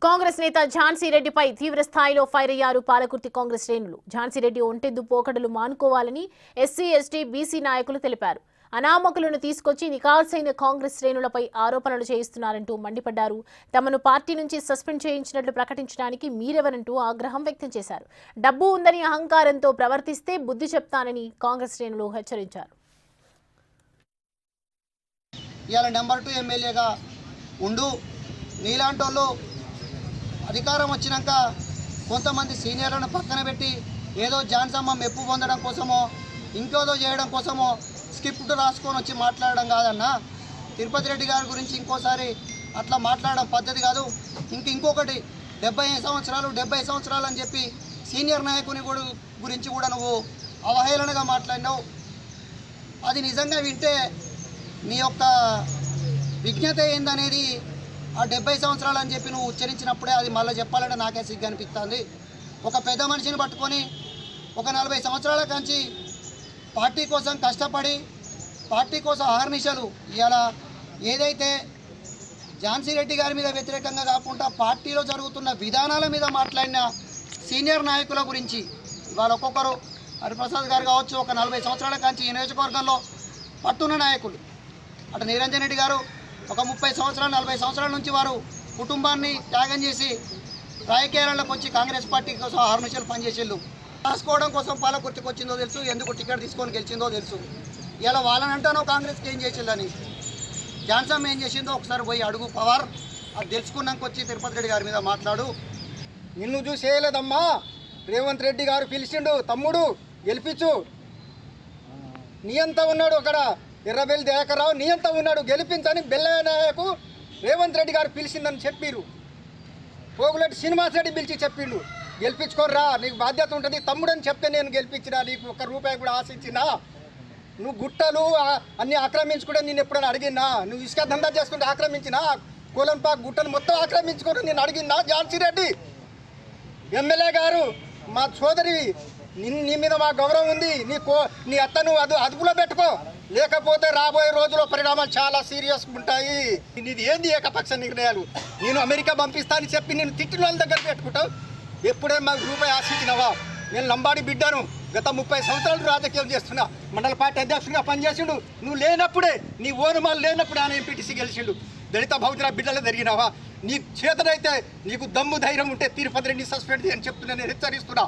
కాంగ్రెస్ నేత ఝాన్సీ రెడ్డిపై తీవ్ర స్థాయిలో ఫైర్ అయ్యారు పాలకుర్తి కాంగ్రెస్ శ్రేణులు. ఝాన్సీ రెడ్డి ఒంటెద్దు పోకడలు మానుకోవాలని ఎస్సీ, ఎస్టీ, బీసీ నాయకులు తెలిపారు. అనామకులను తీసుకొచ్చి నికాల్సైన కాంగ్రెస్ శ్రేణులపై ఆరోపణలు చేయిస్తున్నారంటూ మండిపడ్డారు. తమను పార్టీ నుంచి సస్పెండ్ చేయించినట్లు ప్రకటించడానికి మీరెవరంటూ ఆగ్రహం వ్యక్తం చేశారు. డబ్బు ఉందని అహంకారంతో ప్రవర్తిస్తే బుద్ధి చెప్తానని కాంగ్రెస్ శ్రేణులు హెచ్చరించారు. ఇవాళ నెంబర్ 2 ఎమ్మెల్యేగా ఉండు నీలాంటోళ్ళు అధికారం వచ్చినాక కొంతమంది సీనియర్లను పక్కన పెట్టి ఏదో ఝాన్సమ్మ మెప్పు పొందడం కోసమో ఇంకోదో చేయడం కోసమో స్క్రిప్ట్ రాసుకొని వచ్చి మాట్లాడడం కాదన్నా. తిరుపతి రెడ్డి గారి గురించి ఇంకోసారి అట్లా మాట్లాడడం పద్ధతి కాదు. ఇంకొకటి 70 సంవత్సరాలు అని చెప్పి సీనియర్ నాయకుని గురించి కూడా నువ్వు అవహేళనగా మాట్లాడినావు. అది నిజంగా వింటే నీ యొక్క విజ్ఞత ఏందనేది ఆ 70 సంవత్సరాలు అని చెప్పి నువ్వు ఉచ్చరించినప్పుడే అది మళ్ళీ చెప్పాలంటే నాకే సిగ్గు అనిపిస్తుంది. ఒక పెద్ద మనిషిని పట్టుకొని ఒక 40 సంవత్సరాల కంచి పార్టీ కోసం కష్టపడి పార్టీ కోసం ఆహర్నిశలు ఇవాళ ఏదైతే ఝాన్సీ రెడ్డి గారి మీద వ్యతిరేకంగా కాకుండా పార్టీలో జరుగుతున్న విధానాల మీద మాట్లాడిన సీనియర్ నాయకుల గురించి ఇవాళ ఒక్కొక్కరు హరిప్రసాద్ గారు కావచ్చు, ఒక 40 సంవత్సరాల కంచి ఈ నియోజకవర్గంలో పట్టున్న నాయకులు. అటు నిరంజన్ రెడ్డి గారు ఒక 30 సంవత్సరాలు 40 సంవత్సరాల నుంచి వారు కుటుంబాన్ని త్యాగం చేసి రాజకీయాలకు వచ్చి కాంగ్రెస్ పార్టీ కోసం ఆహర్నిశలు పనిచేసేళ్ళు. రాసుకోవడం కోసం పాలకుర్తికి వచ్చిందో తెలుసు, ఎందుకు టికెట్ తీసుకొని గెలిచిందో తెలుసు. ఇలా వాళ్ళని అంటానో కాంగ్రెస్కి ఏం చేసిందని, ఝాన్సమ్మ ఏం చేసిందో ఒకసారి పోయి అడుగు పవర్. అది తెలుసుకున్నాక వచ్చి తిరుపతి రెడ్డి గారి మీద మాట్లాడు. నిన్ను చూసి చేయలేదమ్మా, రేవంత్ రెడ్డి గారు పిలిచిండు, తమ్ముడు గెలిపించు. నీ అంతా ఉన్నాడు అక్కడ ఎర్రబెల్లి దయాకర్రావు, నీ అంతా ఉన్నాడు, గెలిపించని బెల్లనాయకు రేవంత్ రెడ్డి గారు పిలిచిందని చెప్పిరు. పోగులెట్టి శ్రీనివాసరెడ్డి పిలిచి చెప్పిండు, గెలిపించుకోర్రా, నీకు బాధ్యత ఉంటుంది తమ్ముడని చెప్తే నేను గెలిపించినా, నీకు ₹1 కూడా ఆశించినా. నువ్వు గుట్టలు అన్నీ ఆక్రమించుకుంటే నేను ఎప్పుడైనా అడిగినా? నువ్వు ఇసుక దందా చేసుకుంటే ఆక్రమించినా? కోలంపాక్ గుట్టను మొత్తం ఆక్రమించుకుంటే నేను అడిగినా? ఝాన్సీ రెడ్డి ఎమ్మెల్యే గారు మా సోదరి, నీ మీద మా గౌరవం ఉంది. నీ అత్తను అదుపులో పెట్టుకో, లేకపోతే రాబోయే రోజుల్లో పరిణామాలు చాలా సీరియస్గా ఉంటాయి. నీది ఏంది ఏకపక్ష నిర్ణయాలు? నేను అమెరికా పంపిస్తానని చెప్పి నేను తిట్టిన వాళ్ళ దగ్గర పెట్టుకుంటావు. ఎప్పుడే మాకు రూపాయి ఆశించినవా? నేను లంబాడి బిడ్డను, గత 30 సంవత్సరాలు రాజకీయం చేస్తున్నా, మండల పార్టీ అధ్యక్షుడిగా పనిచేసిండు. నువ్వు లేనప్పుడే, నీ ఓనుమాలు లేనప్పుడే ఆయన ఎంపీటీసీ గెలిచిండు. దళిత బహుజన బిడ్డలు జరిగినావా? నీ చేతనైతే నీకు దమ్ము ధైర్యం ఉంటే తిరుపతి రెడ్డి సస్పెండ్ చేయని చెప్తున్నా, నేను హెచ్చరిస్తున్నా.